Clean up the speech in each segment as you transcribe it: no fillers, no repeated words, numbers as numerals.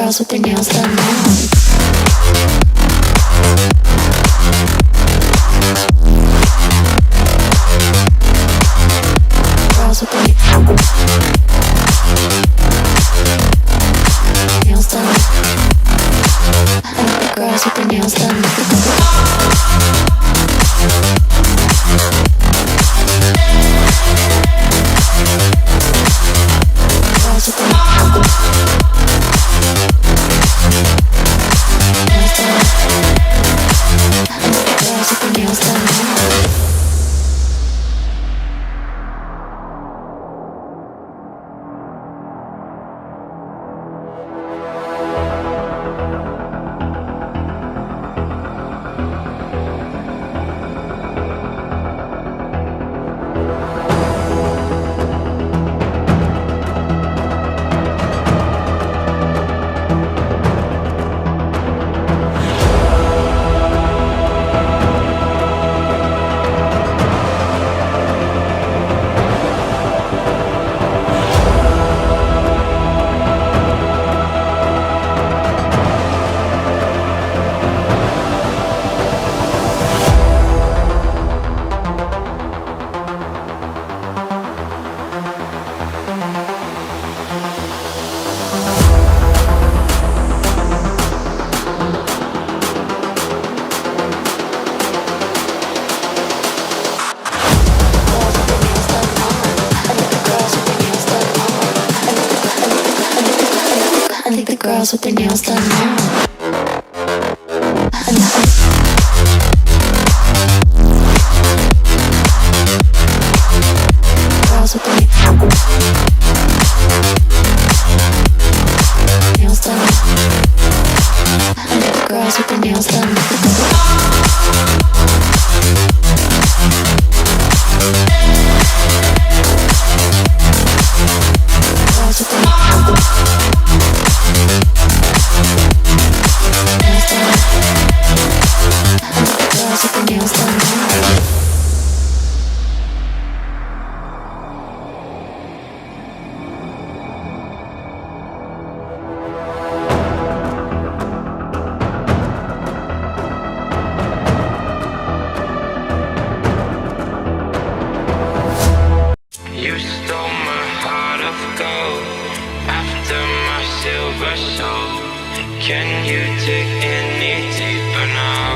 girls with their nails done now. Girls with their nails done. I like the girls with their nails done. Girls with their nails done. I think the girls with their nails done now. Girls with their nails done. I think the girls with their nails done. Girls with their girls with their nails done now. You stole my heart of gold after my silver soul. Can you dig any deeper now?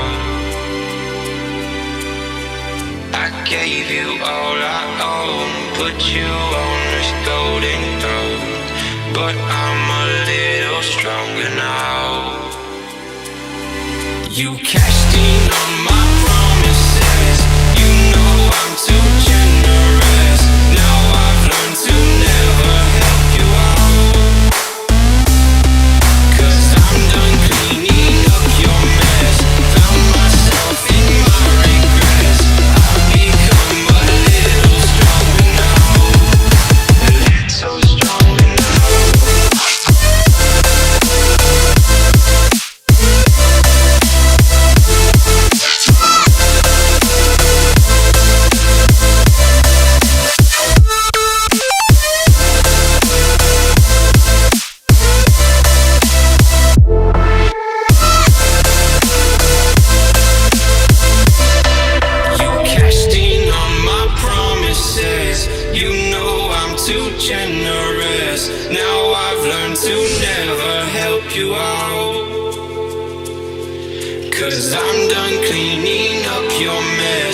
I gave you all I own, put you on this golden throne, but I'm a little stronger now. You cashed in on my promises. You know I'm too generous. Now I've learned to never help you out, 'cause I'm done cleaning up your mess. Found myself in my regrets. I've become a little stronger now. A little stronger now. You cashed in on my promises. You know I'm too generous. Now I've learned to never help you out, 'cause I'm done cleaning up your mess.